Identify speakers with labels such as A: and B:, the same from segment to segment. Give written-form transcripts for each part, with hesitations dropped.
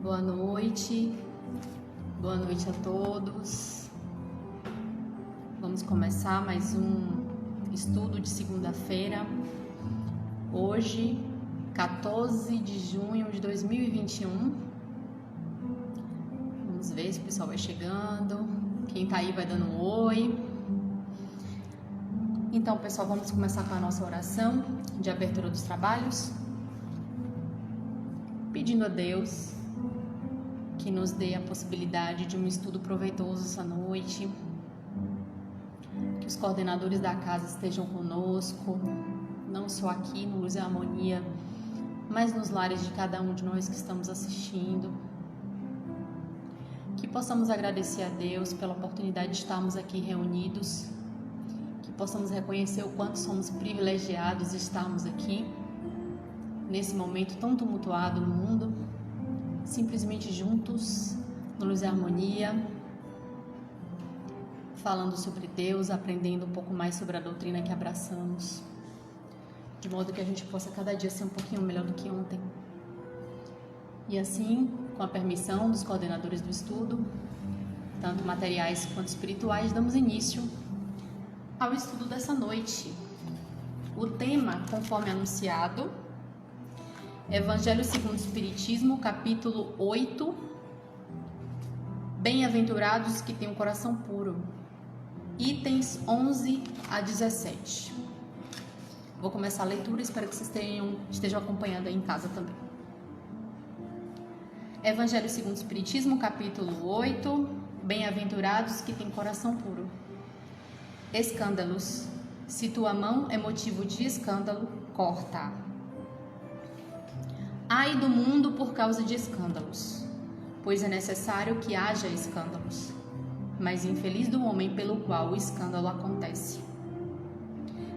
A: Boa noite a todos. Vamos começar mais um estudo de segunda-feira. Hoje, 14 de junho de 2021. Vamos ver se o pessoal vai chegando. Quem tá aí vai dando um oi. Então, pessoal, vamos começar com a nossa oração de abertura dos trabalhos, pedindo a Deus que nos dê a possibilidade de um estudo proveitoso essa noite, que os coordenadores da casa estejam conosco, não só aqui no Luz e Harmonia, mas nos lares de cada um de nós que estamos assistindo, que possamos agradecer a Deus pela oportunidade de estarmos aqui reunidos, que possamos reconhecer o quanto somos privilegiados de estarmos aqui, nesse momento tão tumultuado no mundo, simplesmente juntos, no Luz e Harmonia, falando sobre Deus, aprendendo um pouco mais sobre a doutrina que abraçamos, de modo que a gente possa cada dia ser um pouquinho melhor do que ontem. E assim, com a permissão dos coordenadores do estudo, tanto materiais quanto espirituais, damos início ao estudo dessa noite. O tema, conforme anunciado, Evangelho segundo o Espiritismo, capítulo 8, Bem-aventurados que têm o coração puro, itens 11 a 17. Vou começar a leitura, espero que vocês estejam acompanhando aí em casa também. Evangelho segundo o Espiritismo, capítulo 8, Bem-aventurados que têm coração puro. Escândalos. Se tua mão é motivo de escândalo, corta-a. Ai do mundo por causa de escândalos, pois é necessário que haja escândalos, mas infeliz do homem pelo qual o escândalo acontece.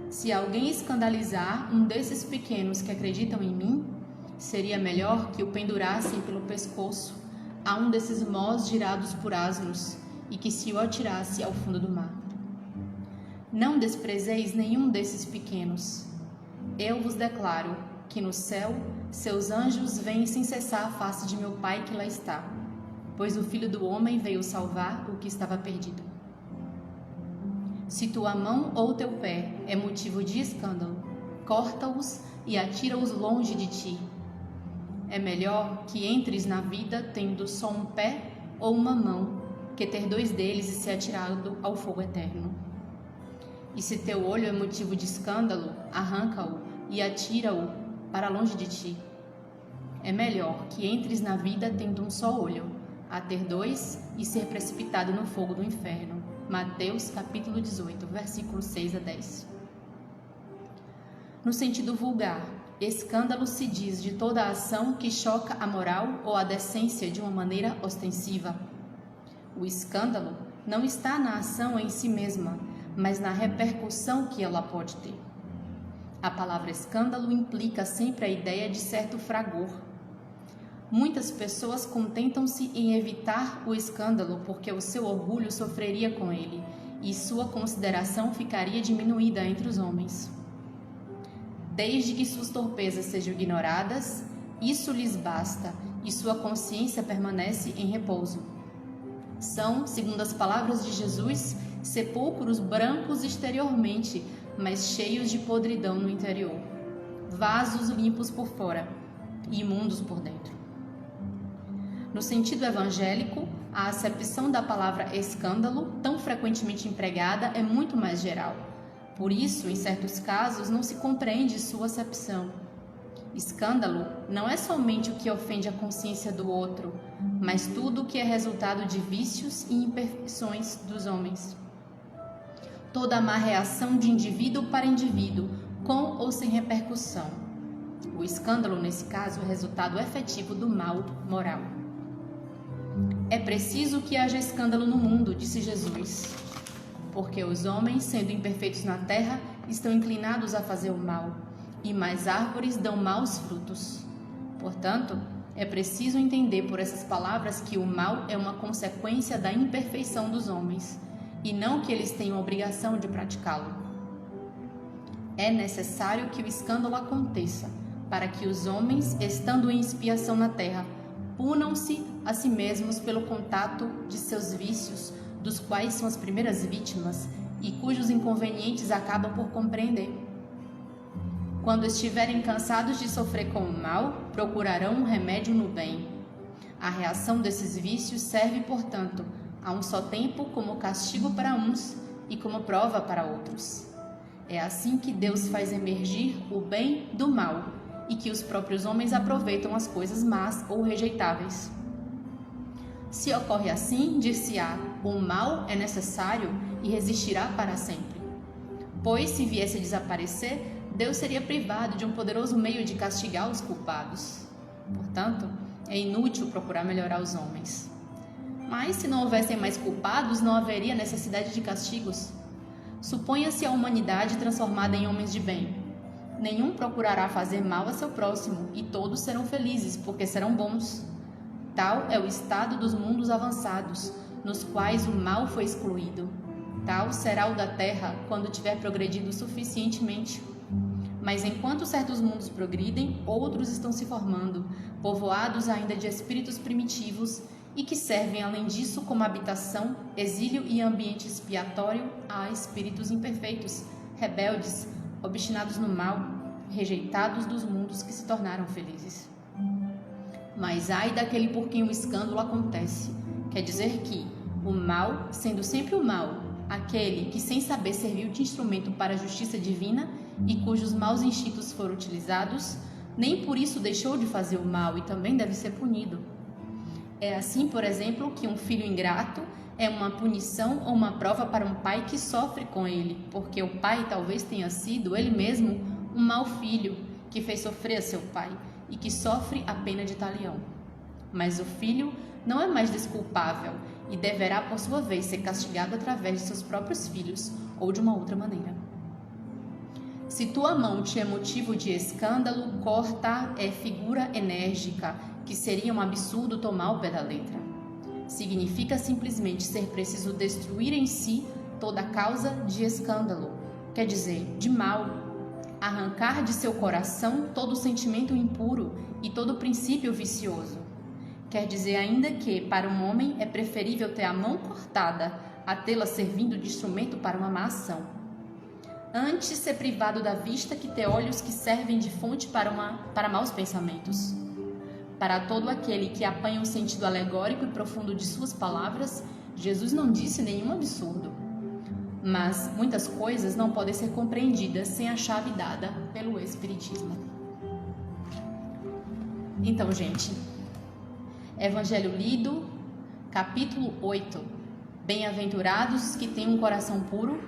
A: Se alguém escandalizar um desses pequenos que acreditam em mim, seria melhor que o pendurassem pelo pescoço a um desses mós girados por asnos e que se o atirasse ao fundo do mar. Não desprezeis nenhum desses pequenos. Eu vos declaro que no céu seus anjos veem sem cessar a face de meu Pai que lá está, pois o Filho do Homem veio salvar o que estava perdido. Se tua mão ou teu pé é motivo de escândalo, corta-os e atira-os longe de ti. É melhor que entres na vida tendo só um pé ou uma mão, que ter dois deles e ser atirado ao fogo eterno. E se teu olho é motivo de escândalo, arranca-o e atira-o para longe de ti. É melhor que entres na vida tendo um só olho, a ter dois e ser precipitado no fogo do inferno. Mateus capítulo 18, versículos 6 a 10. No sentido vulgar, escândalo se diz de toda a ação que choca a moral ou a decência de uma maneira ostensiva. O escândalo não está na ação em si mesma, mas na repercussão que ela pode ter. A palavra escândalo implica sempre a ideia de certo fragor. Muitas pessoas contentam-se em evitar o escândalo porque o seu orgulho sofreria com ele e sua consideração ficaria diminuída entre os homens. Desde que suas torpezas sejam ignoradas, isso lhes basta e sua consciência permanece em repouso. São, segundo as palavras de Jesus, sepulcros brancos exteriormente, mas cheios de podridão no interior, vasos limpos por fora e imundos por dentro. No sentido evangélico, a acepção da palavra escândalo, tão frequentemente empregada, é muito mais geral. Por isso, em certos casos, não se compreende sua acepção. Escândalo não é somente o que ofende a consciência do outro, mas tudo o que é resultado de vícios e imperfeições dos homens. Toda a má reação de indivíduo para indivíduo, com ou sem repercussão. O escândalo, nesse caso, é o resultado efetivo do mal moral. É preciso que haja escândalo no mundo, disse Jesus, porque os homens, sendo imperfeitos na terra, estão inclinados a fazer o mal, e mais árvores dão maus frutos. Portanto, é preciso entender por essas palavras que o mal é uma consequência da imperfeição dos homens, e não que eles tenham obrigação de praticá-lo. É necessário que o escândalo aconteça, para que os homens, estando em expiação na terra, punam-se a si mesmos pelo contato de seus vícios, dos quais são as primeiras vítimas e cujos inconvenientes acabam por compreender. Quando estiverem cansados de sofrer com o mal, procurarão um remédio no bem. A reação desses vícios serve, portanto, a um só tempo como castigo para uns e como prova para outros. É assim que Deus faz emergir o bem do mal e que os próprios homens aproveitam as coisas más ou rejeitáveis. Se ocorre assim, dir-se-á, o mal é necessário e resistirá para sempre. Pois, se viesse a desaparecer, Deus seria privado de um poderoso meio de castigar os culpados. Portanto, é inútil procurar melhorar os homens. Mas, se não houvessem mais culpados, não haveria necessidade de castigos. Suponha-se a humanidade transformada em homens de bem. Nenhum procurará fazer mal a seu próximo, e todos serão felizes, porque serão bons. Tal é o estado dos mundos avançados, nos quais o mal foi excluído. Tal será o da Terra quando tiver progredido suficientemente. Mas enquanto certos mundos progridem, outros estão se formando, povoados ainda de espíritos primitivos e que servem, além disso, como habitação, exílio e ambiente expiatório a espíritos imperfeitos, rebeldes, obstinados no mal, rejeitados dos mundos que se tornaram felizes. Mas ai daquele por quem o escândalo acontece. Quer dizer que o mal, sendo sempre o mal, aquele que sem saber serviu de instrumento para a justiça divina e cujos maus instintos foram utilizados, nem por isso deixou de fazer o mal e também deve ser punido. É assim, por exemplo, que um filho ingrato é uma punição ou uma prova para um pai que sofre com ele, porque o pai talvez tenha sido ele mesmo um mau filho que fez sofrer a seu pai e que sofre a pena de talião. Mas o filho não é mais desculpável e deverá, por sua vez, ser castigado através de seus próprios filhos ou de uma outra maneira. Se tua mão te é motivo de escândalo, corta é figura enérgica, que seria um absurdo tomar o pé da letra. Significa simplesmente ser preciso destruir em si toda causa de escândalo, quer dizer, de mal, arrancar de seu coração todo sentimento impuro e todo princípio vicioso. Quer dizer ainda que, para um homem, é preferível ter a mão cortada a tê-la servindo de instrumento para uma má ação. Antes ser privado da vista que ter olhos que servem de fonte para maus pensamentos. Para todo aquele que apanha o sentido alegórico e profundo de suas palavras, Jesus não disse nenhum absurdo. Mas muitas coisas não podem ser compreendidas sem a chave dada pelo Espiritismo. Então, gente, Evangelho lido, capítulo 8. Bem-aventurados os que têm um coração puro,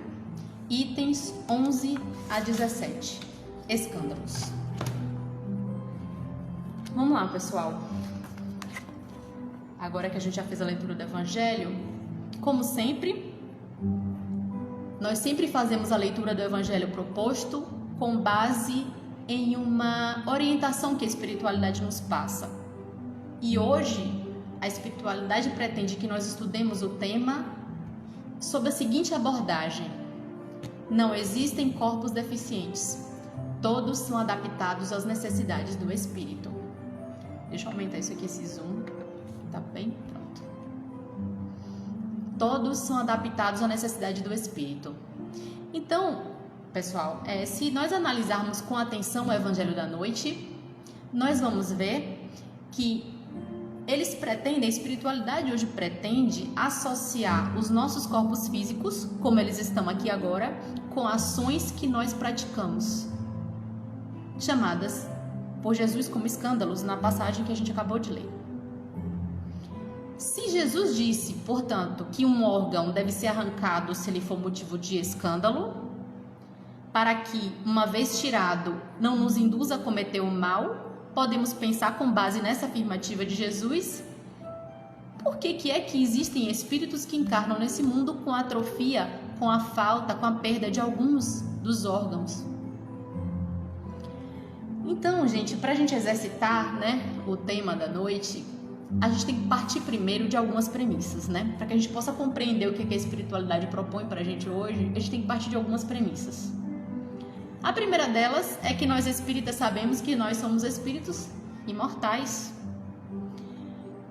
A: itens 11 a 17. Escândalos. Vamos lá, pessoal. Agora que a gente já fez a leitura do Evangelho, como sempre, nós sempre fazemos a leitura do Evangelho proposto com base em uma orientação que a espiritualidade nos passa. E hoje, a espiritualidade pretende que nós estudemos o tema sob a seguinte abordagem: não existem corpos deficientes, todos são adaptados às necessidades do espírito. Deixa eu aumentar isso aqui, esse zoom, tá bem? Pronto. Todos são adaptados à necessidade do espírito. Então, pessoal, se nós analisarmos com atenção o Evangelho da Noite, nós vamos ver que eles pretendem, a espiritualidade hoje pretende associar os nossos corpos físicos, como eles estão aqui agora, com ações que nós praticamos, chamadas por Jesus como escândalos, na passagem que a gente acabou de ler. Se Jesus disse, portanto, que um órgão deve ser arrancado se ele for motivo de escândalo, para que, uma vez tirado, não nos induza a cometer o mal, podemos pensar com base nessa afirmativa de Jesus, por que é que existem espíritos que encarnam nesse mundo com a atrofia, com a falta, com a perda de alguns dos órgãos? Então, gente, para a gente exercitar, o tema da noite, a gente tem que partir primeiro de algumas premissas, para que a gente possa compreender o que a espiritualidade propõe para a gente hoje, a gente tem que partir de algumas premissas. A primeira delas é que nós espíritas sabemos que nós somos espíritos imortais.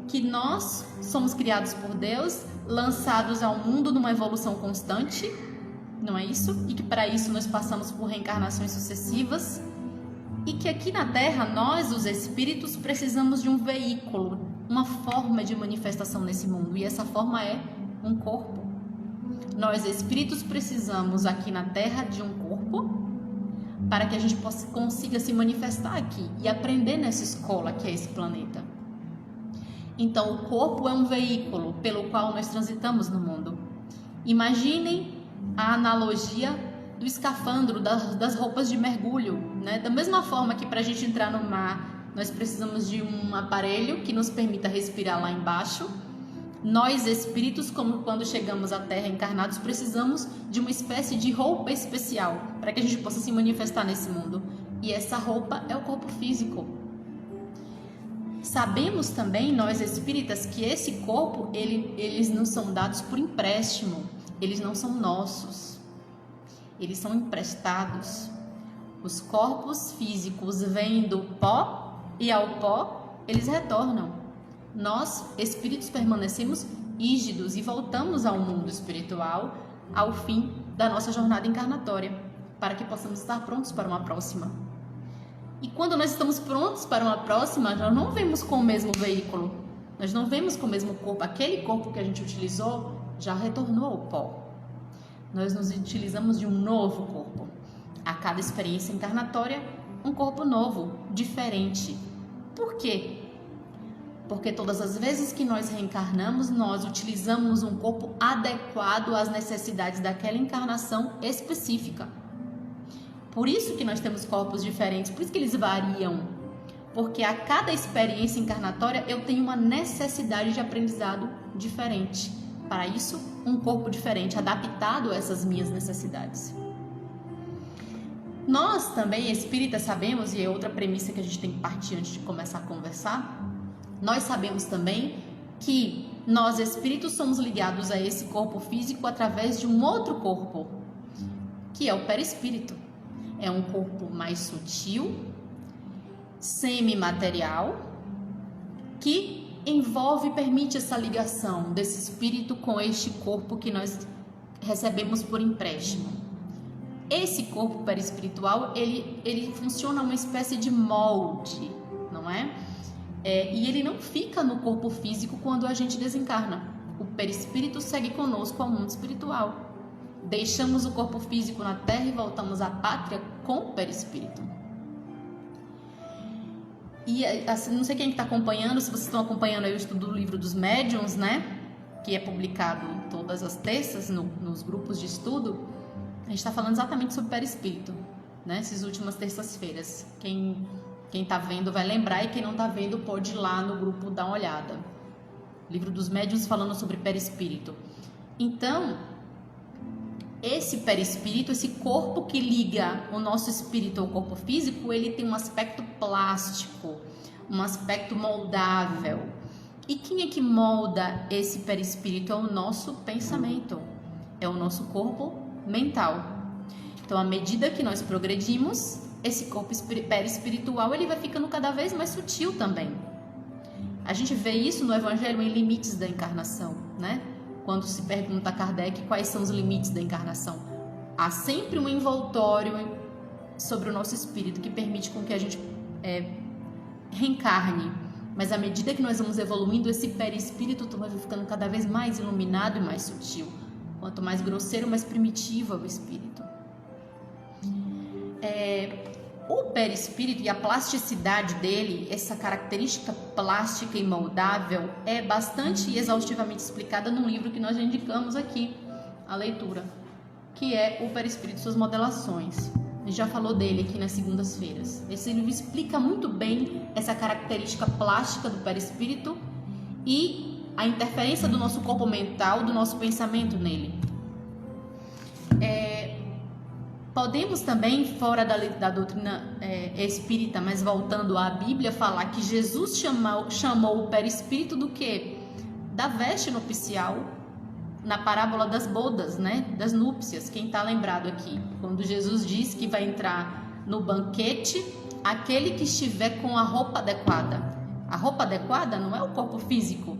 A: que nós somos criados por Deus, lançados ao mundo numa evolução constante, não é isso? E que para isso nós passamos por reencarnações sucessivas, e que aqui na Terra, nós, os espíritos, precisamos de um veículo, uma forma de manifestação nesse mundo, e essa forma é um corpo. Nós, espíritos, precisamos aqui na Terra de um corpo para que a gente consiga se manifestar aqui e aprender nessa escola que é esse planeta. Então, o corpo é um veículo pelo qual nós transitamos no mundo. Imaginem a analogia do escafandro, das roupas de mergulho, né? Da mesma forma que para a gente entrar no mar, nós precisamos de um aparelho que nos permita respirar lá embaixo. Nós, espíritos, como quando chegamos à Terra encarnados, precisamos de uma espécie de roupa especial para que a gente possa se manifestar nesse mundo. E essa roupa é o corpo físico. Sabemos também, nós espíritas, que esse corpo, eles nos são dados por empréstimo. Eles não são nossos. Eles são emprestados. Os corpos físicos vêm do pó e ao pó eles retornam. Nós, espíritos, permanecemos rígidos e voltamos ao mundo espiritual ao fim da nossa jornada encarnatória, para que possamos estar prontos para uma próxima. E quando nós estamos prontos para uma próxima, nós não vemos com o mesmo veículo, nós não vemos com o mesmo corpo. Aquele corpo que a gente utilizou já retornou ao pó. Nós nos utilizamos de um novo corpo. A cada experiência encarnatória, um corpo novo, diferente. Por quê? Porque todas as vezes que nós reencarnamos, nós utilizamos um corpo adequado às necessidades daquela encarnação específica. Por isso que nós temos corpos diferentes, por isso que eles variam. Porque a cada experiência encarnatória eu tenho uma necessidade de aprendizado diferente. Para isso, um corpo diferente, adaptado a essas minhas necessidades. Nós também, espíritas, sabemos, e é outra premissa que a gente tem que partir antes de começar a conversar, nós sabemos também que nós, espíritos, somos ligados a esse corpo físico através de um outro corpo, que é o perispírito. É um corpo mais sutil, semimaterial, que envolve e permite essa ligação desse espírito com este corpo que nós recebemos por empréstimo. Esse corpo perispiritual, ele funciona uma espécie de molde, não é? E ele não fica no corpo físico quando a gente desencarna. O perispírito segue conosco ao mundo espiritual. Deixamos o corpo físico na Terra e voltamos à pátria com o perispírito. E assim, não sei quem está acompanhando, se vocês estão acompanhando aí o estudo do Livro dos Médiuns, né? Que é publicado todas as terças nos grupos de estudo. A gente está falando exatamente sobre perispírito, né? Essas últimas terças-feiras. Quem está vendo vai lembrar, e quem não está vendo pode ir lá no grupo dar uma olhada. Livro dos Médiuns falando sobre perispírito. Então, esse perispírito, esse corpo que liga o nosso espírito ao corpo físico, ele tem um aspecto plástico, um aspecto moldável. E quem é que molda esse perispírito? É o nosso pensamento, é o nosso corpo mental. Então, à medida que nós progredimos, esse corpo perispiritual, ele vai ficando cada vez mais sutil também. A gente vê isso no Evangelho em Limites da Encarnação, né? Quando se pergunta a Kardec quais são os limites da encarnação, há sempre um envoltório sobre o nosso espírito que permite com que a gente reencarne. Mas à medida que nós vamos evoluindo, esse perispírito vai ficando cada vez mais iluminado e mais sutil. Quanto mais grosseiro, mais primitivo é o espírito. O perispírito e a plasticidade dele, essa característica plástica e moldável, é bastante exaustivamente explicada num livro que nós já indicamos aqui, a leitura, que é O Perispírito e Suas Modelações. A gente já falou dele aqui nas segundas-feiras. Esse livro explica muito bem essa característica plástica do perispírito e a interferência do nosso corpo mental, do nosso pensamento nele. Podemos também, fora da doutrina espírita, mas voltando à Bíblia, falar que Jesus chamou o perispírito do quê? Da veste nupcial, na parábola das bodas, né? Das núpcias. Quem está lembrado aqui? Quando Jesus diz que vai entrar no banquete aquele que estiver com a roupa adequada. A roupa adequada não é o corpo físico,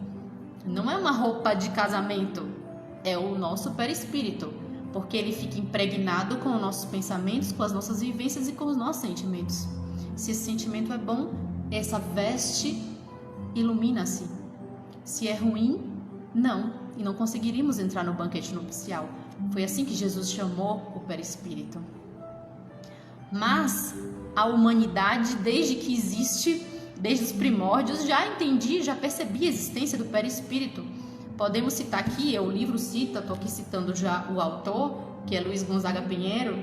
A: não é uma roupa de casamento, é o nosso perispírito, porque ele fica impregnado com os nossos pensamentos, com as nossas vivências e com os nossos sentimentos. Se esse sentimento é bom, essa veste ilumina-se. Se é ruim, não, e não conseguiríamos entrar no banquete nupcial. Foi assim que Jesus chamou o perispírito. Mas a humanidade, desde que existe, desde os primórdios, já percebia a existência do perispírito. Podemos citar aqui, o livro cita, estou aqui citando já o autor, que é Luiz Gonzaga Pinheiro.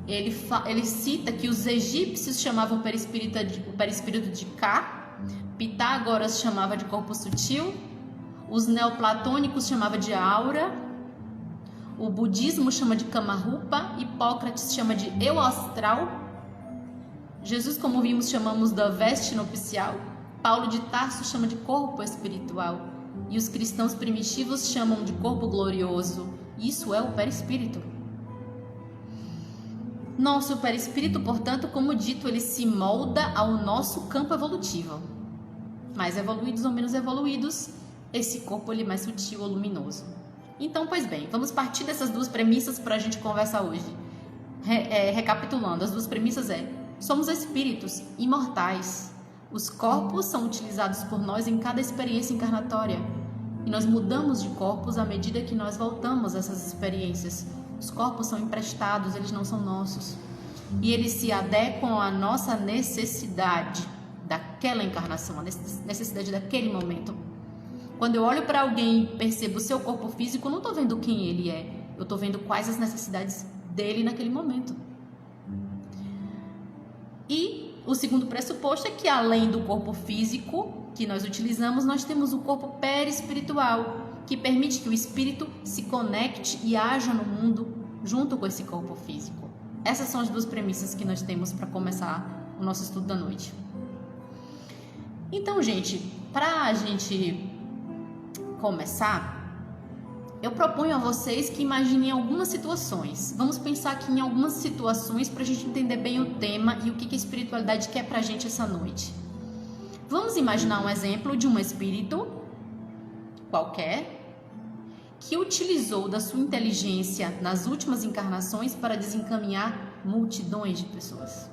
A: Ele cita que os egípcios chamavam o perispírito de Ka, Pitágoras chamava de corpo sutil, os neoplatônicos chamavam de aura, o budismo chama de Kamarupa, Hipócrates chama de eu astral, Jesus, como vimos, chamamos da veste nupcial, Paulo de Tarso chama de corpo espiritual e os cristãos primitivos chamam de corpo glorioso. Isso é o perispírito. Nosso perispírito, portanto, como dito, ele se molda ao nosso campo evolutivo. Mais evoluídos ou menos evoluídos, esse corpo ele é mais sutil ou luminoso. Então, pois bem, vamos partir dessas duas premissas para a gente conversar hoje. Recapitulando, as duas premissas somos espíritos imortais. Os corpos são utilizados por nós em cada experiência encarnatória. E nós mudamos de corpos à medida que nós voltamos a essas experiências. Os corpos são emprestados, eles não são nossos. E eles se adequam à nossa necessidade daquela encarnação, a necessidade daquele momento. Quando eu olho para alguém e percebo o seu corpo físico, eu não estou vendo quem ele é. Eu estou vendo quais as necessidades dele naquele momento. E o segundo pressuposto é que, além do corpo físico que nós utilizamos, nós temos o corpo perispiritual, que permite que o espírito se conecte e haja no mundo junto com esse corpo físico. Essas são as duas premissas que nós temos para começar o nosso estudo da noite. Então, gente, para a gente começar, eu proponho a vocês que imaginem algumas situações. Vamos pensar aqui em algumas situações para a gente entender bem o tema e o que a espiritualidade quer para a gente essa noite. Vamos imaginar um exemplo de um espírito qualquer que utilizou da sua inteligência nas últimas encarnações para desencaminhar multidões de pessoas.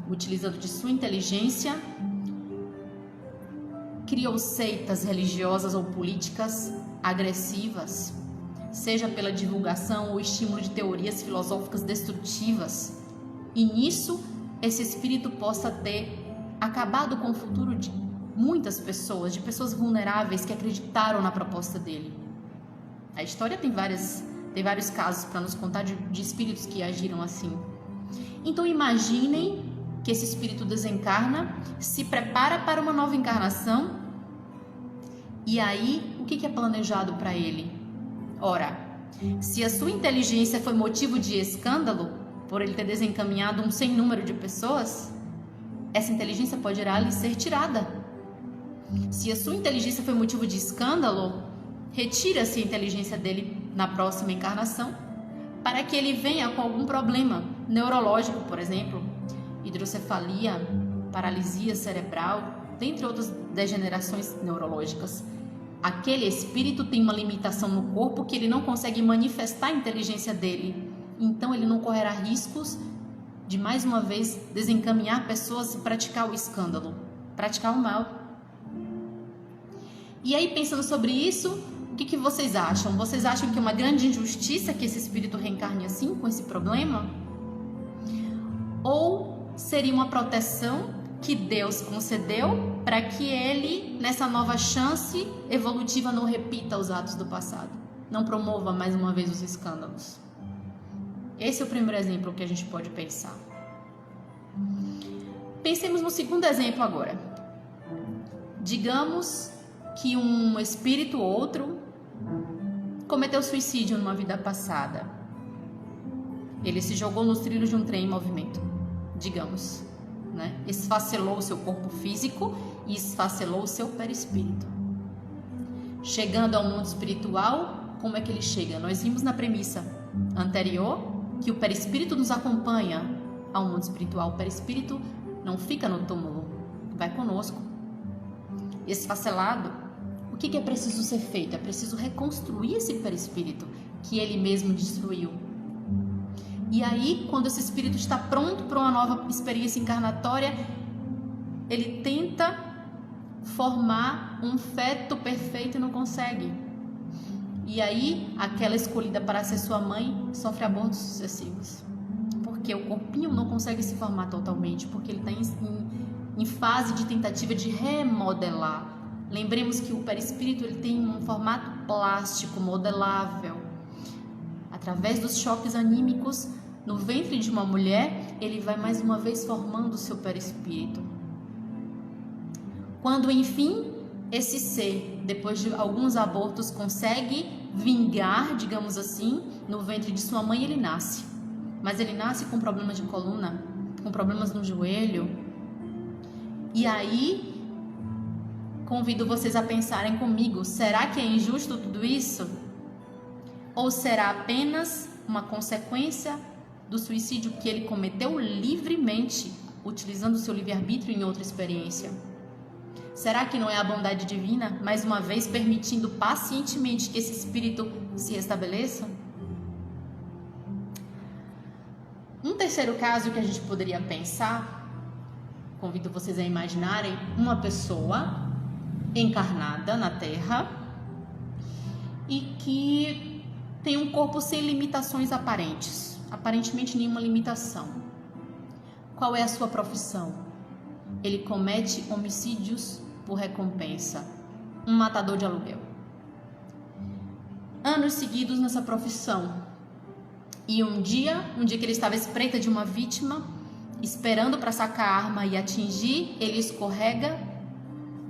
A: Utilizando de sua inteligência, criou seitas religiosas ou políticas agressivas, seja pela divulgação ou estímulo de teorias filosóficas destrutivas, e nisso esse espírito possa ter acabado com o futuro de muitas pessoas, de pessoas vulneráveis que acreditaram na proposta dele. A história tem vários casos para nos contar de espíritos que agiram assim. Então imaginem que esse espírito desencarna, se prepara para uma nova encarnação, e aí o que é planejado para ele? Ora, se a sua inteligência foi motivo de escândalo, por ele ter desencaminhado um sem número de pessoas, essa inteligência poderá lhe ser tirada. Se a sua inteligência foi motivo de escândalo, retira-se a inteligência dele na próxima encarnação, para que ele venha com algum problema neurológico, por exemplo, hidrocefalia, paralisia cerebral, dentre outras degenerações neurológicas. Aquele espírito tem uma limitação no corpo que ele não consegue manifestar a inteligência dele, então ele não correrá riscos de, mais uma vez, desencaminhar pessoas e praticar o escândalo, praticar o mal. E aí, pensando sobre isso, o que vocês acham? Vocês acham que é uma grande injustiça que esse espírito reencarne assim, com esse problema? Ou seria uma proteção que Deus concedeu para que ele, nessa nova chance evolutiva, não repita os atos do passado, não promova mais uma vez os escândalos? Esse é o primeiro exemplo que a gente pode pensar. Pensemos no segundo exemplo agora. Digamos que um espírito ou outro cometeu suicídio numa vida passada. Ele se jogou nos trilhos de um trem em movimento, digamos, né? Esfacelou o seu corpo físico e esfacelou o seu perispírito. Chegando ao mundo espiritual, como é que ele chega? Nós vimos na premissa anterior que o perispírito nos acompanha ao mundo espiritual. O perispírito não fica no túmulo, vai conosco. Esfacelado, o que é preciso ser feito? É preciso reconstruir esse perispírito que ele mesmo destruiu. E aí, quando esse espírito está pronto para uma nova experiência encarnatória, ele tenta formar um feto perfeito e não consegue. E aí, aquela escolhida para ser sua mãe sofre abortos sucessivos. Porque o corpinho não consegue se formar totalmente, porque ele está em fase de tentativa de remodelar. Lembremos que o perispírito ele tem um formato plástico, modelável. Através dos choques anímicos, no ventre de uma mulher, ele vai mais uma vez formando o seu perispírito. Quando, enfim, esse ser, depois de alguns abortos, consegue vingar, digamos assim, no ventre de sua mãe, ele nasce. Mas ele nasce com problemas de coluna, com problemas no joelho. E aí, convido vocês a pensarem comigo, será que é injusto tudo isso? Ou será apenas uma consequência do suicídio que ele cometeu livremente, utilizando o seu livre-arbítrio em outra experiência? Será que não é a bondade divina, mais uma vez, permitindo pacientemente que esse espírito se restabeleça? Um terceiro caso que a gente poderia pensar, convido vocês a imaginarem uma pessoa encarnada na Terra e que tem um corpo sem limitações aparentemente nenhuma limitação. Qual é a sua profissão? Ele comete homicídios por recompensa, um matador de aluguel. Anos seguidos nessa profissão. E um dia que ele estava à espreita de uma vítima, esperando para sacar a arma e atingir, ele escorrega,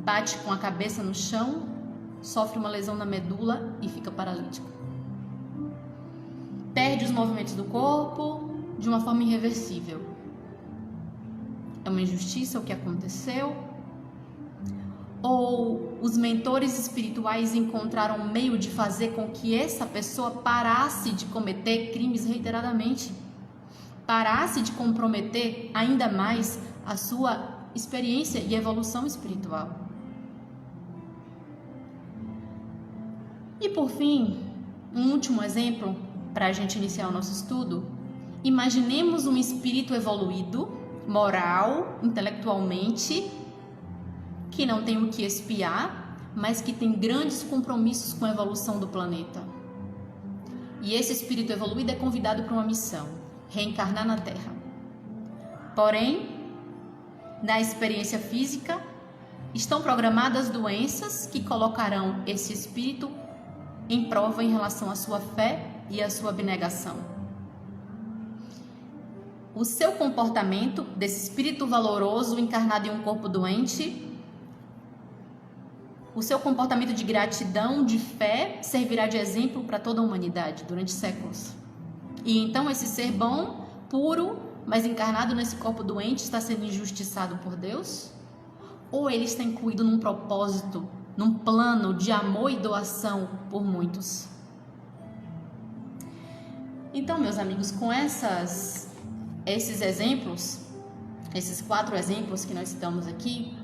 A: bate com a cabeça no chão, sofre uma lesão na medula e fica paralítico. Perde os movimentos do corpo de uma forma irreversível. É uma injustiça o que aconteceu? Ou os mentores espirituais encontraram um meio de fazer com que essa pessoa parasse de cometer crimes reiteradamente, parasse de comprometer ainda mais a sua experiência e evolução espiritual? E por fim, um último exemplo para a gente iniciar o nosso estudo. Imaginemos um espírito evoluído, moral, intelectualmente, que não tem o que espiar, mas que tem grandes compromissos com a evolução do planeta. E esse espírito evoluído é convidado para uma missão, reencarnar na Terra. Porém, na experiência física, estão programadas doenças que colocarão esse espírito em prova em relação à sua fé e à sua abnegação. O seu comportamento desse espírito valoroso encarnado em um corpo doente, o seu comportamento de gratidão, de fé, servirá de exemplo para toda a humanidade durante séculos. E então esse ser bom, puro, mas encarnado nesse corpo doente, está sendo injustiçado por Deus? Ou ele está incluído num propósito, num plano de amor e doação por muitos? Então, meus amigos, com esses exemplos, esses 4 exemplos que nós citamos aqui,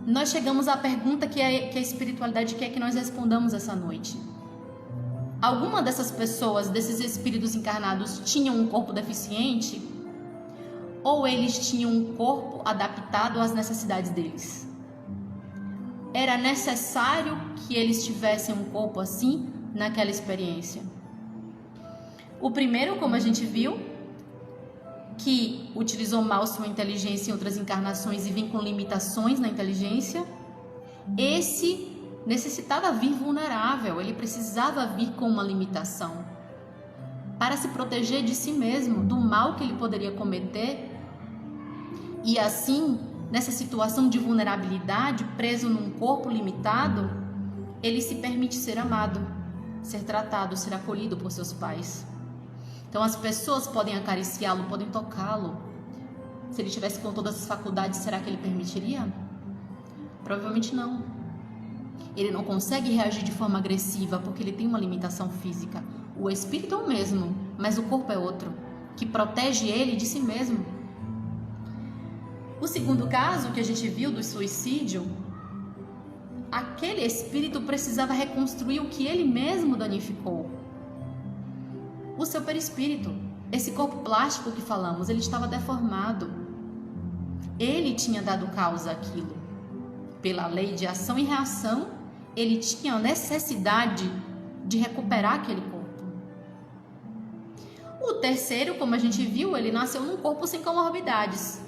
A: nós chegamos à pergunta que a espiritualidade quer que nós respondamos essa noite. Alguma dessas pessoas, desses espíritos encarnados, tinham um corpo deficiente? Ou eles tinham um corpo adaptado às necessidades deles? Era necessário que eles tivessem um corpo assim naquela experiência? O primeiro, como a gente viu, que utilizou mal sua inteligência em outras encarnações e vem com limitações na inteligência, esse necessitava vir vulnerável, ele precisava vir com uma limitação para se proteger de si mesmo, do mal que ele poderia cometer. E assim, nessa situação de vulnerabilidade, preso num corpo limitado, ele se permite ser amado, ser tratado, ser acolhido por seus pais. Então as pessoas podem acariciá-lo, podem tocá-lo. Se ele tivesse com todas as faculdades, será que ele permitiria? Provavelmente não. Ele não consegue reagir de forma agressiva porque ele tem uma limitação física. O espírito é o mesmo, mas o corpo é outro, que protege ele de si mesmo. O segundo caso que a gente viu do suicídio, aquele espírito precisava reconstruir o que ele mesmo danificou. O seu perispírito, esse corpo plástico que falamos, ele estava deformado. Ele tinha dado causa àquilo. Pela lei de ação e reação, ele tinha a necessidade de recuperar aquele corpo. O terceiro, como a gente viu, ele nasceu num corpo sem comorbidades.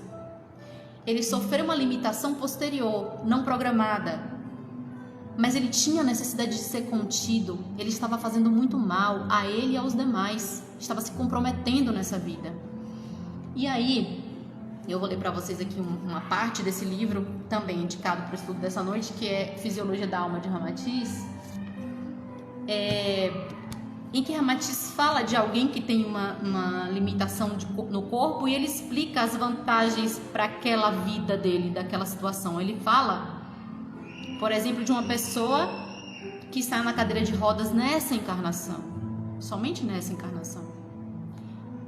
A: Ele sofreu uma limitação posterior, não programada, mas ele tinha a necessidade de ser contido. Ele estava fazendo muito mal a ele e aos demais, estava se comprometendo nessa vida. E aí, eu vou ler para vocês aqui uma parte desse livro, também indicado para o estudo dessa noite, que é Fisiologia da Alma, de Ramatiz, em que Ramatiz fala de alguém que tem uma limitação no corpo, e ele explica as vantagens para aquela vida dele, daquela situação. Ele fala, por exemplo, de uma pessoa que está na cadeira de rodas nessa encarnação, somente nessa encarnação.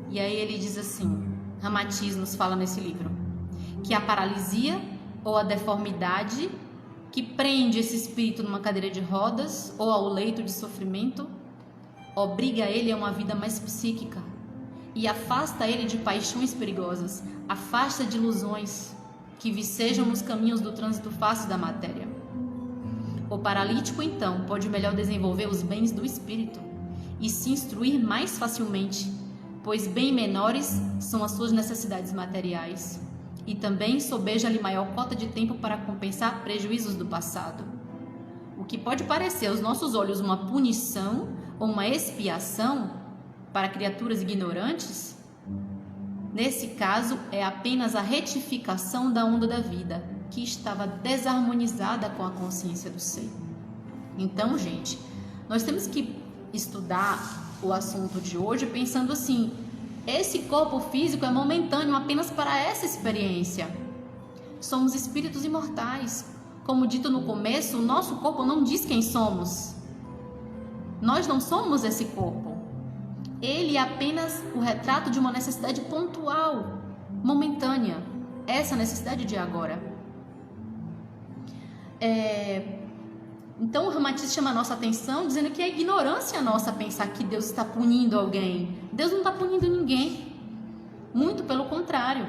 A: E aí ele diz assim, Ramatiz nos fala nesse livro, que a paralisia ou a deformidade que prende esse espírito numa cadeira de rodas ou ao leito de sofrimento obriga ele a uma vida mais psíquica e afasta ele de paixões perigosas, afasta de ilusões que vicejam nos caminhos do trânsito fácil da matéria. O paralítico, então, pode melhor desenvolver os bens do espírito e se instruir mais facilmente, pois bem menores são as suas necessidades materiais, e também sobeja-lhe maior cota de tempo para compensar prejuízos do passado. O que pode parecer aos nossos olhos uma punição ou uma expiação para criaturas ignorantes, nesse caso é apenas a retificação da onda da vida, que estava desarmonizada com a consciência do ser. Então, gente, nós temos que estudar o assunto de hoje pensando assim, esse corpo físico é momentâneo apenas para essa experiência. Somos espíritos imortais. Como dito no começo, o nosso corpo não diz quem somos. Nós não somos esse corpo. Ele é apenas o retrato de uma necessidade pontual, momentânea. Essa necessidade de agora. Então o Ramatiz chama a nossa atenção dizendo que é ignorância nossa pensar que Deus está punindo alguém. Deus não está punindo ninguém. Muito pelo contrário.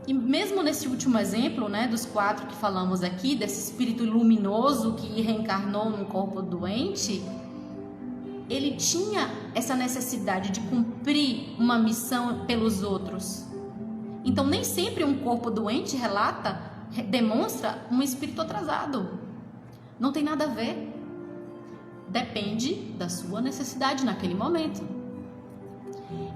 A: E mesmo nesse último exemplo, né, dos 4 que falamos aqui, desse espírito luminoso que reencarnou num corpo doente, ele tinha essa necessidade de cumprir uma missão pelos outros. Então nem sempre um corpo doente demonstra um espírito atrasado. Não tem nada a ver. Depende da sua necessidade naquele momento.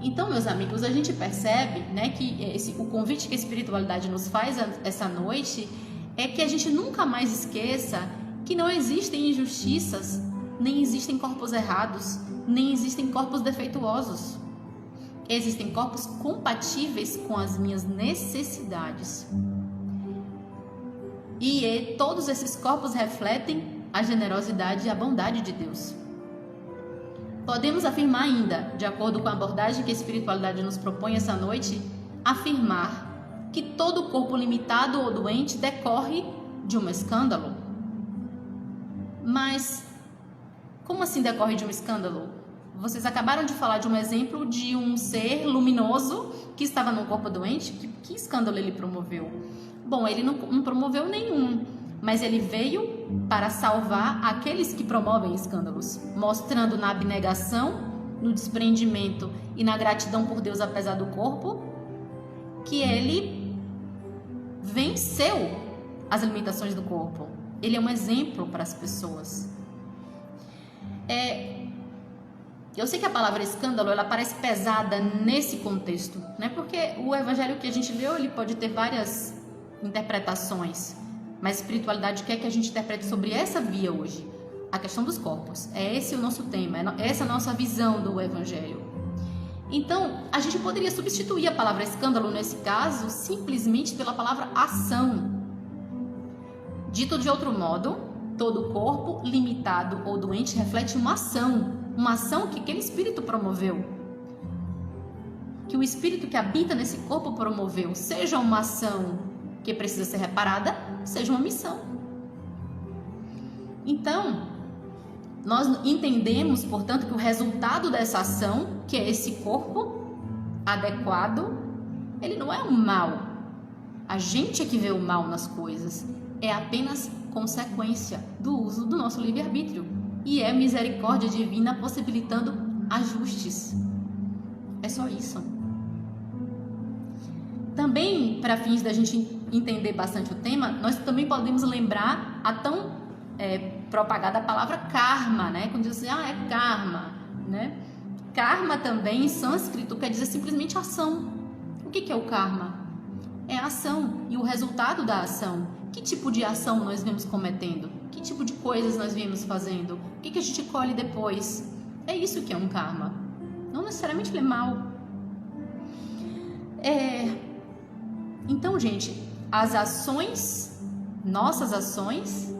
A: Então, meus amigos, a gente percebe, né, que o convite que a espiritualidade nos faz essa noite é que a gente nunca mais esqueça que não existem injustiças, nem existem corpos errados, nem existem corpos defeituosos. Existem corpos compatíveis com as minhas necessidades. E todos esses corpos refletem a generosidade e a bondade de Deus. Podemos afirmar ainda, de acordo com a abordagem que a espiritualidade nos propõe essa noite, afirmar que todo corpo limitado ou doente decorre de um escândalo. Mas como assim decorre de um escândalo? Vocês acabaram de falar de um exemplo de um ser luminoso que estava num corpo doente. Que escândalo ele promoveu? Bom, ele não promoveu nenhum, mas ele veio para salvar aqueles que promovem escândalos, mostrando na abnegação, no desprendimento e na gratidão por Deus apesar do corpo, que ele venceu as limitações do corpo. Ele é um exemplo para as pessoas. Eu sei que a palavra escândalo, ela parece pesada nesse contexto, né? Porque o evangelho que a gente leu, ele pode ter várias interpretações, mas a espiritualidade quer que a gente interprete sobre essa via hoje, a questão dos corpos. É esse o nosso tema, essa a nossa visão do evangelho. Então, a gente poderia substituir a palavra escândalo nesse caso simplesmente pela palavra ação. Dito de outro modo, todo corpo limitado ou doente reflete uma ação que aquele espírito promoveu. que o espírito que habita nesse corpo promoveu, seja uma ação que precisa ser reparada, seja uma missão. Então, nós entendemos, portanto, que o resultado dessa ação, que é esse corpo adequado, ele não é um mal. A gente é que vê o mal nas coisas. É apenas consequência do uso do nosso livre-arbítrio. E é misericórdia divina possibilitando ajustes. É só isso. Também, para fins da gente entender bastante o tema, nós também podemos lembrar a tão propagada palavra karma, né? Quando diz assim, é karma, né? Karma também em sânscrito quer dizer simplesmente ação. O que é o karma? É a ação e o resultado da ação. Que tipo de ação nós vemos cometendo? Que tipo de coisas nós vemos fazendo? O que a gente colhe depois? É isso que é um karma. Não necessariamente ele é mal. Então, gente, as ações, nossas ações,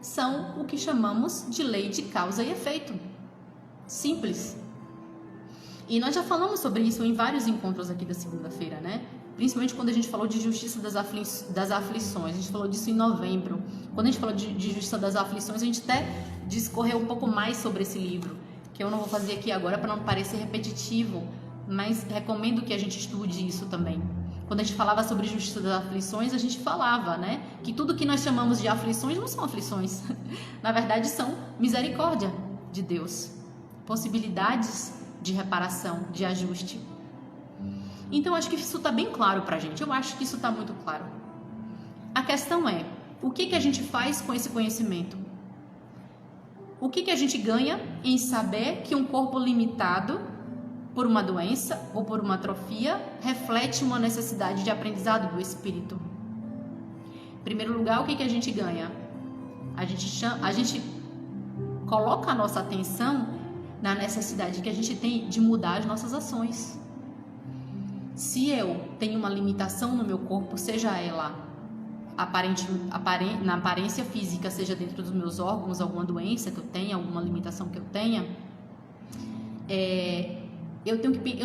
A: são o que chamamos de lei de causa e efeito. Simples. E nós já falamos sobre isso em vários encontros aqui da segunda-feira, né? Principalmente quando a gente falou de justiça das aflições. A gente falou disso em novembro. Quando a gente falou de justiça das aflições, a gente até discorreu um pouco mais sobre esse livro, que eu não vou fazer aqui agora para não parecer repetitivo, mas recomendo que a gente estude isso também. Quando a gente falava sobre justiça das aflições, a gente falava, né, que tudo que nós chamamos de aflições não são aflições. Na verdade, são misericórdia de Deus. Possibilidades de reparação, de ajuste. Então, acho que isso está bem claro para a gente. Eu acho que isso está muito claro. A questão é, o que a gente faz com esse conhecimento? O que a gente ganha em saber que um corpo limitado por uma doença ou por uma atrofia reflete uma necessidade de aprendizado do espírito? Em primeiro lugar, o que a gente ganha? A gente coloca a nossa atenção na necessidade que a gente tem de mudar as nossas ações. Se eu tenho uma limitação no meu corpo, seja ela na aparência física, seja dentro dos meus órgãos, alguma doença que eu tenha, alguma limitação que eu tenha, eu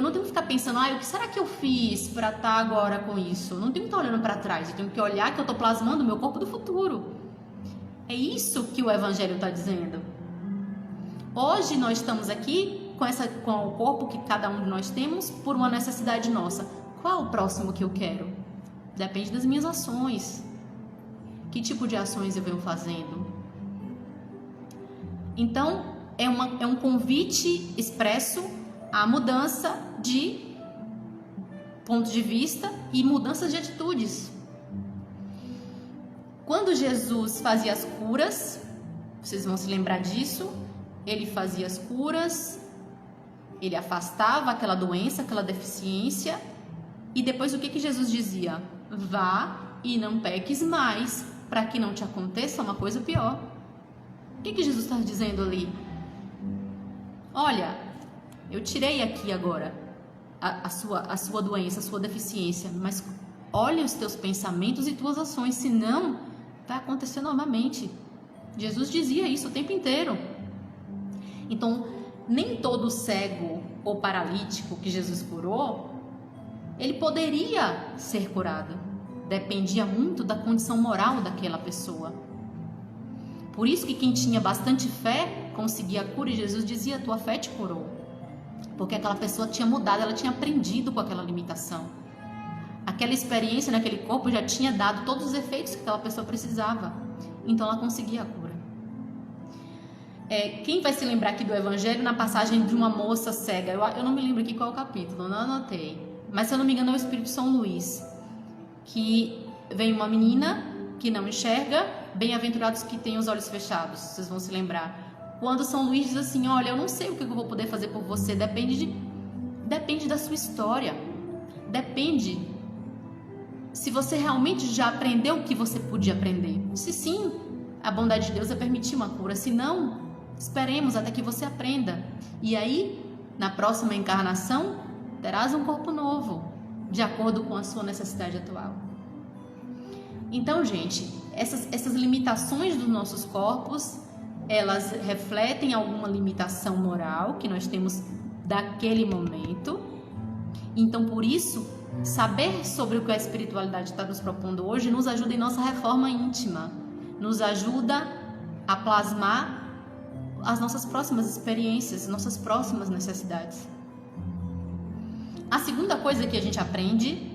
A: não tenho que ficar pensando, o que será que eu fiz para estar agora com isso? Eu não tenho que estar olhando para trás, eu tenho que olhar que eu estou plasmando o meu corpo do futuro. É isso que o Evangelho está dizendo. Hoje nós estamos aqui com o corpo que cada um de nós temos por uma necessidade nossa. Qual é o próximo que eu quero? Depende das minhas ações. Que tipo de ações eu venho fazendo? Então, é um convite expresso à mudança de ponto de vista e mudança de atitudes. Quando Jesus fazia as curas, vocês vão se lembrar disso, ele fazia as curas, ele afastava aquela doença, aquela deficiência, e depois o que Jesus dizia? Vá e não peques mais, para que não te aconteça uma coisa pior. O que Jesus está dizendo ali? Olha, eu tirei aqui agora a sua doença, a sua deficiência, mas olha os teus pensamentos e tuas ações, senão vai acontecer novamente. Jesus dizia isso o tempo inteiro. Então, nem todo cego ou paralítico que Jesus curou, ele poderia ser curado. Dependia muito da condição moral daquela pessoa. Por isso que quem tinha bastante fé conseguia a cura, e Jesus dizia, tua fé te curou. Porque aquela pessoa tinha mudado, ela tinha aprendido com aquela limitação. Aquela experiência naquele corpo já tinha dado todos os efeitos que aquela pessoa precisava. Então ela conseguia a cura. Quem vai se lembrar aqui do Evangelho na passagem de uma moça cega? Eu não me lembro aqui qual é o capítulo, não anotei. Mas se eu não me engano é o Espírito São Luís. Que vem uma menina que não enxerga, bem-aventurados que têm os olhos fechados, vocês vão se lembrar. Quando São Luís diz assim, olha, eu não sei o que eu vou poder fazer por você, depende da sua história. Depende se você realmente já aprendeu o que você podia aprender. Se sim, a bondade de Deus é permitir uma cura. Se não, esperemos até que você aprenda. E aí, na próxima encarnação, terás um corpo novo, de acordo com a sua necessidade atual. Então, gente, essas limitações dos nossos corpos, elas refletem alguma limitação moral que nós temos daquele momento, Então, por isso, saber sobre o que a espiritualidade está nos propondo hoje nos ajuda em nossa reforma íntima, nos ajuda a plasmar as nossas próximas experiências, nossas próximas necessidades. A segunda coisa que a gente aprende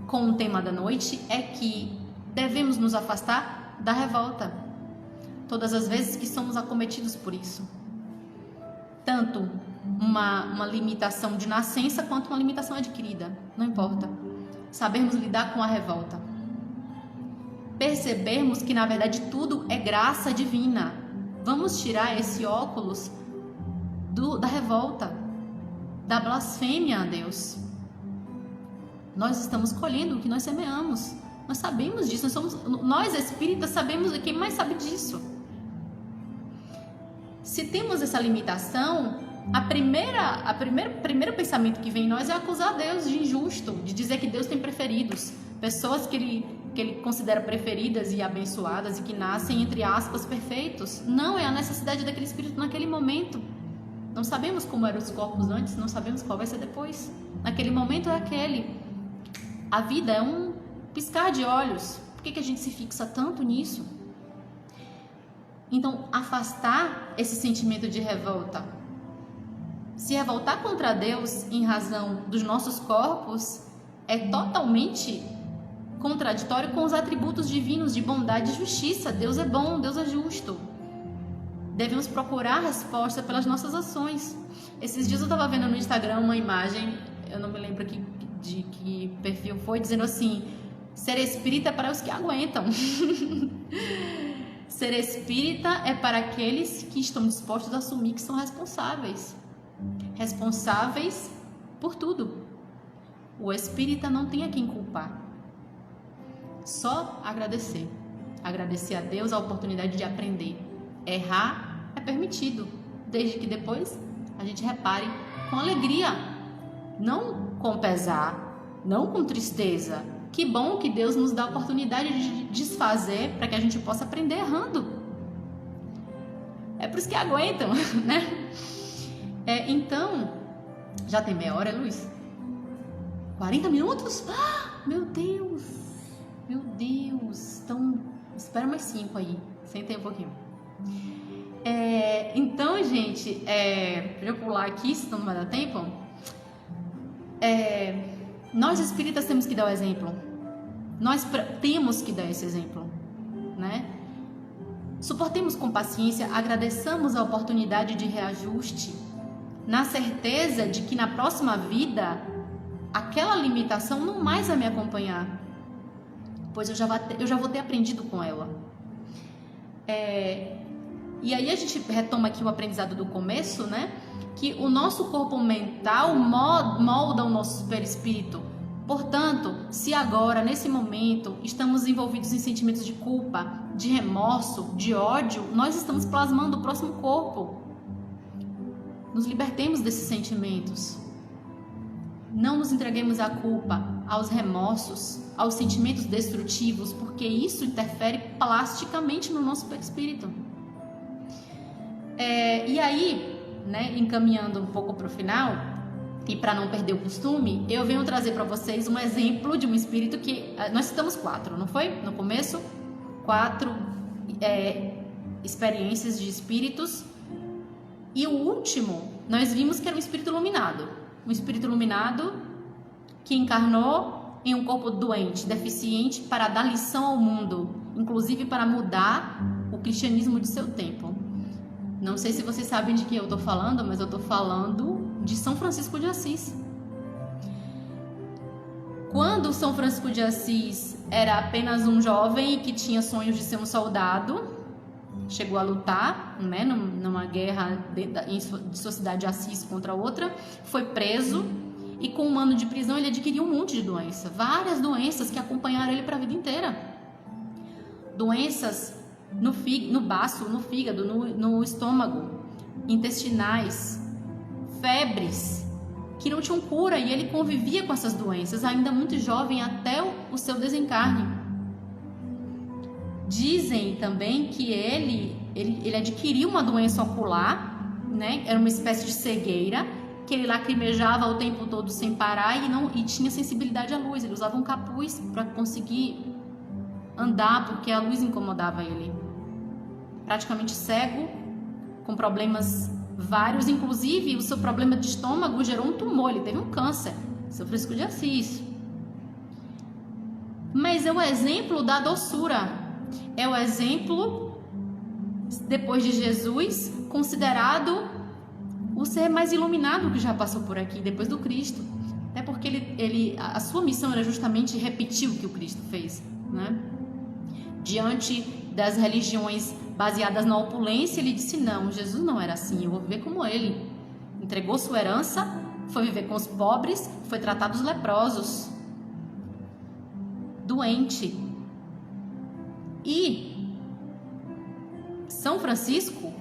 A: com o tema da noite é que devemos nos afastar da revolta todas as vezes que somos acometidos por isso. Tanto uma limitação de nascença quanto uma limitação adquirida, não importa. Sabermos lidar com a revolta. Percebermos que na verdade tudo é graça divina. Vamos tirar esse óculos da revolta, da blasfêmia a Deus. Nós estamos colhendo o que nós semeamos. Nós sabemos disso. Nós espíritas sabemos, e quem mais sabe disso? Se temos essa limitação, primeiro pensamento que vem em nós é acusar Deus de injusto, de dizer que Deus tem preferidos, pessoas que ele considera preferidas e abençoadas e que nascem, entre aspas, perfeitos. Não, é a necessidade daquele espírito naquele momento. Não sabemos como eram os corpos antes, não sabemos qual vai ser depois. Naquele momento é aquele. A vida é um piscar de olhos. Por que a gente se fixa tanto nisso? Então, afastar esse sentimento de revolta. Se revoltar contra Deus em razão dos nossos corpos é totalmente contraditório com os atributos divinos de bondade e justiça. Deus é bom, Deus é justo. Devemos procurar resposta pelas nossas ações. Esses dias eu estava vendo no Instagram uma imagem, eu não me lembro de que perfil foi, dizendo assim: ser espírita é para os que aguentam. Ser espírita é para aqueles que estão dispostos a assumir que são responsáveis. Responsáveis por tudo. O espírita não tem a quem culpar. Só agradecer. Agradecer a Deus a oportunidade de aprender. Errar é permitido, desde que depois a gente repare com alegria, não com pesar, não com tristeza. Que bom que Deus nos dá a oportunidade de desfazer para que a gente possa aprender errando. É para os que aguentam, né? Então, já tem meia hora, Luiz? 40 minutos? Meu Deus! Meu Deus! Então, espera mais 5 aí. Senta um pouquinho. Então, gente, para eu pular aqui, se não vai dar tempo, nós espíritas temos que dar o exemplo. Nós temos que dar esse exemplo, né? Suportemos com paciência, agradeçamos a oportunidade de reajuste, na certeza de que na próxima vida aquela limitação não mais vai me acompanhar, pois eu já vou ter aprendido com ela. E aí a gente retoma aqui o aprendizado do começo, né? Que o nosso corpo mental molda o nosso perispírito. Portanto, se agora, nesse momento, estamos envolvidos em sentimentos de culpa, de remorso, de ódio, nós estamos plasmando o próximo corpo. Nos libertemos desses sentimentos. Não nos entreguemos à culpa, aos remorsos, aos sentimentos destrutivos, porque isso interfere plasticamente no nosso perispírito. E aí, né, encaminhando um pouco para o final, e para não perder o costume, eu venho trazer para vocês um exemplo de um espírito que... Nós citamos 4, não foi? No começo, 4 experiências de espíritos. E o último, nós vimos que era um espírito iluminado. Um espírito iluminado que encarnou em um corpo doente, deficiente, para dar lição ao mundo, inclusive para mudar o cristianismo de seu tempo. Não sei se vocês sabem de quem eu estou falando, mas eu estou falando de São Francisco de Assis. Quando São Francisco de Assis era apenas um jovem que tinha sonhos de ser um soldado, chegou a lutar, né, numa guerra de sua cidade de Assis contra outra, foi preso e com 1 ano de prisão ele adquiriu um monte de doença, várias doenças que acompanharam ele para a vida inteira. Doenças no baço, no fígado, no estômago, intestinais, febres que não tinham cura, e ele convivia com essas doenças ainda muito jovem até o seu desencarne. Dizem também que ele adquiriu uma doença ocular, né? Era uma espécie de cegueira, que ele lacrimejava o tempo todo sem parar e tinha sensibilidade à luz. Ele usava um capuz para conseguir andar, porque a luz incomodava ele. Praticamente cego, com problemas vários, inclusive o seu problema de estômago gerou um tumor, ele teve um câncer. São Francisco de Assis. Mas é o exemplo da doçura, é o exemplo, depois de Jesus, considerado o ser mais iluminado que já passou por aqui, depois do Cristo. Até porque a sua missão era justamente repetir o que o Cristo fez, né? Diante das religiões baseadas na opulência, ele disse: não, Jesus não era assim, eu vou viver como ele. Entregou sua herança, foi viver com os pobres, foi tratar dos leprosos, doente. E São Francisco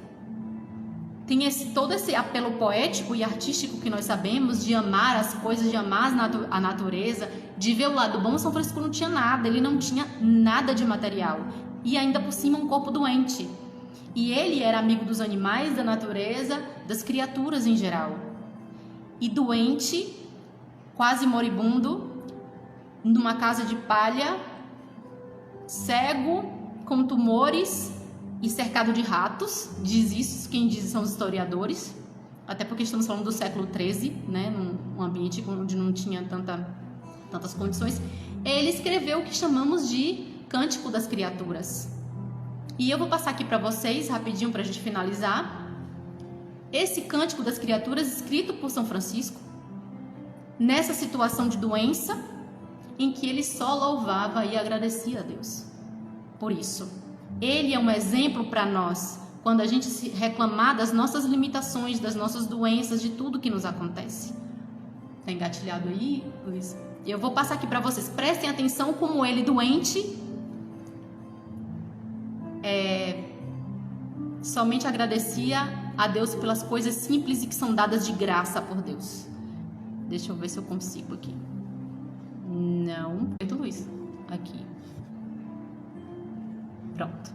A: tem todo esse apelo poético e artístico que nós sabemos, de amar as coisas, de amar a natureza, de ver o lado bom. São Francisco não tinha nada, ele não tinha nada de material, e ainda por cima um corpo doente. E ele era amigo dos animais, da natureza, das criaturas em geral. E doente, quase moribundo, numa casa de palha, cego, com tumores e cercado de ratos. Diz isso, quem diz são os historiadores, até porque estamos falando do século XIII, né, num ambiente onde não tinha tantas condições. Ele escreveu o que chamamos de Cântico das Criaturas. E eu vou passar aqui para vocês, rapidinho, para a gente finalizar, esse Cântico das Criaturas, escrito por São Francisco, nessa situação de doença, em que ele só louvava e agradecia a Deus. Por isso, ele é um exemplo para nós, quando a gente se reclamar das nossas limitações, das nossas doenças, de tudo que nos acontece. Tá engatilhado aí, Luiz? Eu vou passar aqui para vocês, prestem atenção como ele, doente, somente agradecia a Deus pelas coisas simples e que são dadas de graça por Deus. Deixa eu ver se eu consigo aqui. Não, feito, Luiz. Aqui. Pronto.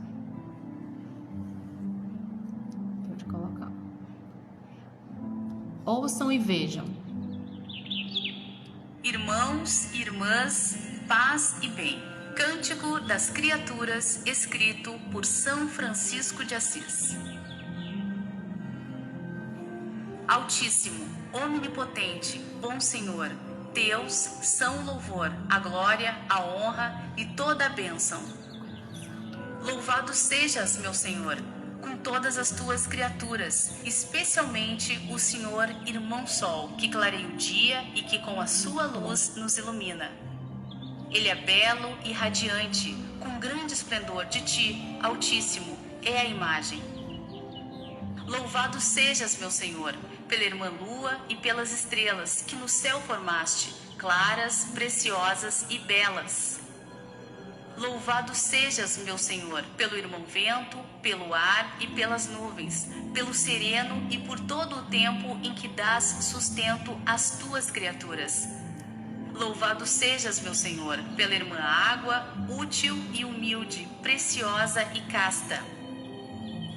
A: Pode colocar. Ouçam e vejam.
B: Irmãos, irmãs, paz e bem. Cântico das Criaturas, escrito por São Francisco de Assis. Altíssimo, onipotente, bom Senhor, Deus, são o louvor, a glória, a honra e toda a bênção. Louvado sejas, meu Senhor, com todas as tuas criaturas, especialmente o Senhor Irmão Sol, que clareia o dia e que com a sua luz nos ilumina. Ele é belo e radiante, com grande esplendor de ti, Altíssimo, é a imagem. Louvado sejas, meu Senhor, pela irmã Lua e pelas estrelas que no céu formaste, claras, preciosas e belas. Louvado sejas, meu Senhor, pelo irmão Vento, pelo ar e pelas nuvens, pelo sereno e por todo o tempo em que dás sustento às tuas criaturas. Louvado sejas, meu Senhor, pela irmã Água, útil e humilde, preciosa e casta.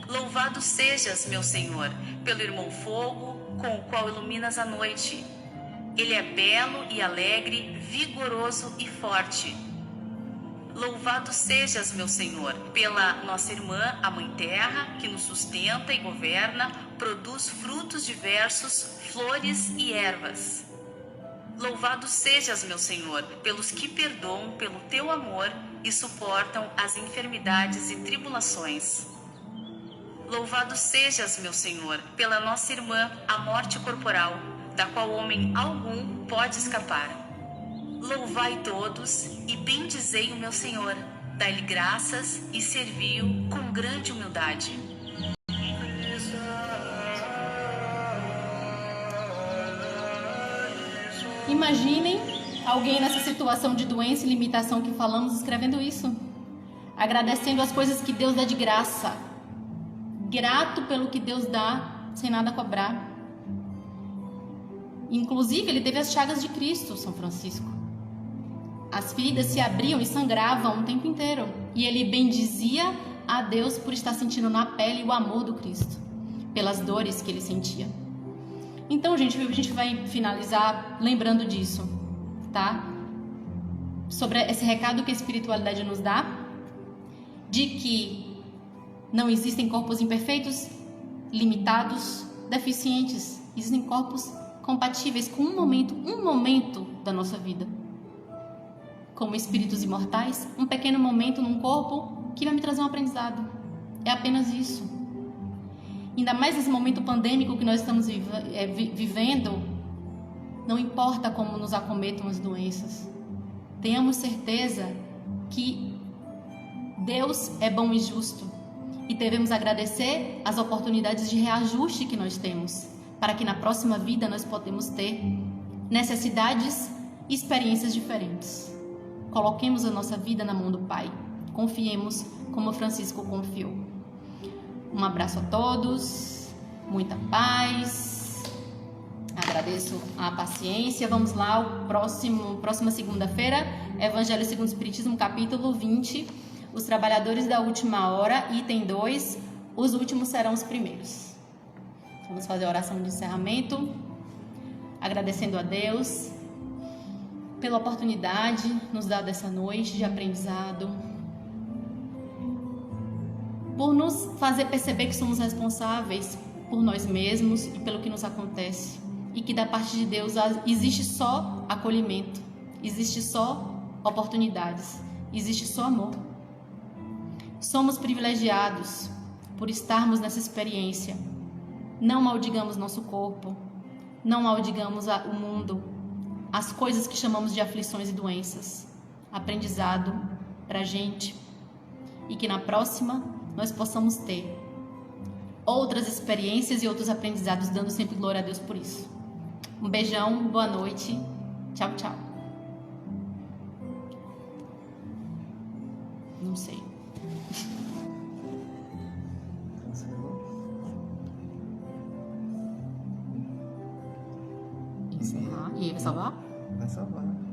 B: Louvado sejas, meu Senhor, pelo irmão Fogo, com o qual iluminas a noite. Ele é belo e alegre, vigoroso e forte. Louvado sejas, meu Senhor, pela nossa irmã, a Mãe Terra, que nos sustenta e governa, produz frutos diversos, flores e ervas. Louvado sejas, meu Senhor, pelos que perdoam pelo teu amor e suportam as enfermidades e tribulações. Louvado sejas, meu Senhor, pela nossa irmã, a morte corporal, da qual homem algum pode escapar. Louvai todos e bendizei o meu Senhor, dai-lhe graças e servi-o com grande humildade.
A: Imaginem alguém nessa situação de doença e limitação que falamos, escrevendo isso, agradecendo as coisas que Deus dá de graça, grato pelo que Deus dá, sem nada cobrar. Inclusive, ele teve as chagas de Cristo, São Francisco. As feridas se abriam e sangravam o tempo inteiro, e ele bendizia a Deus por estar sentindo na pele o amor do Cristo, pelas dores que ele sentia. Então, gente, a gente vai finalizar lembrando disso, tá? Sobre esse recado que a espiritualidade nos dá, de que não existem corpos imperfeitos, limitados, deficientes. Existem corpos compatíveis com um momento da nossa vida. Como espíritos imortais, um pequeno momento num corpo que vai me trazer um aprendizado. É apenas isso. Ainda mais nesse momento pandêmico que nós estamos vivendo, não importa como nos acometam as doenças. Tenhamos certeza que Deus é bom e justo e devemos agradecer as oportunidades de reajuste que nós temos, para que na próxima vida nós podemos ter necessidades e experiências diferentes. Coloquemos a nossa vida na mão do Pai. Confiemos como Francisco confiou. Um abraço a todos, muita paz. Agradeço a paciência. Vamos lá, próxima segunda-feira, Evangelho segundo o Espiritismo, capítulo 20, os trabalhadores da última hora, item 2, os últimos serão os primeiros. Vamos fazer a oração de encerramento, agradecendo a Deus pela oportunidade nos dada essa noite de aprendizado, por nos fazer perceber que somos responsáveis por nós mesmos e pelo que nos acontece, e que da parte de Deus existe só acolhimento, existe só oportunidades, existe só amor. Somos privilegiados por estarmos nessa experiência. Não maldigamos nosso corpo, não maldigamos o mundo, as coisas que chamamos de aflições e doenças. Aprendizado pra gente, e que na próxima nós possamos ter outras experiências e outros aprendizados, dando sempre glória a Deus por isso. Um beijão, boa noite, tchau, tchau. Não sei. Encerrar. E aí, vai salvar?
C: Vai salvar.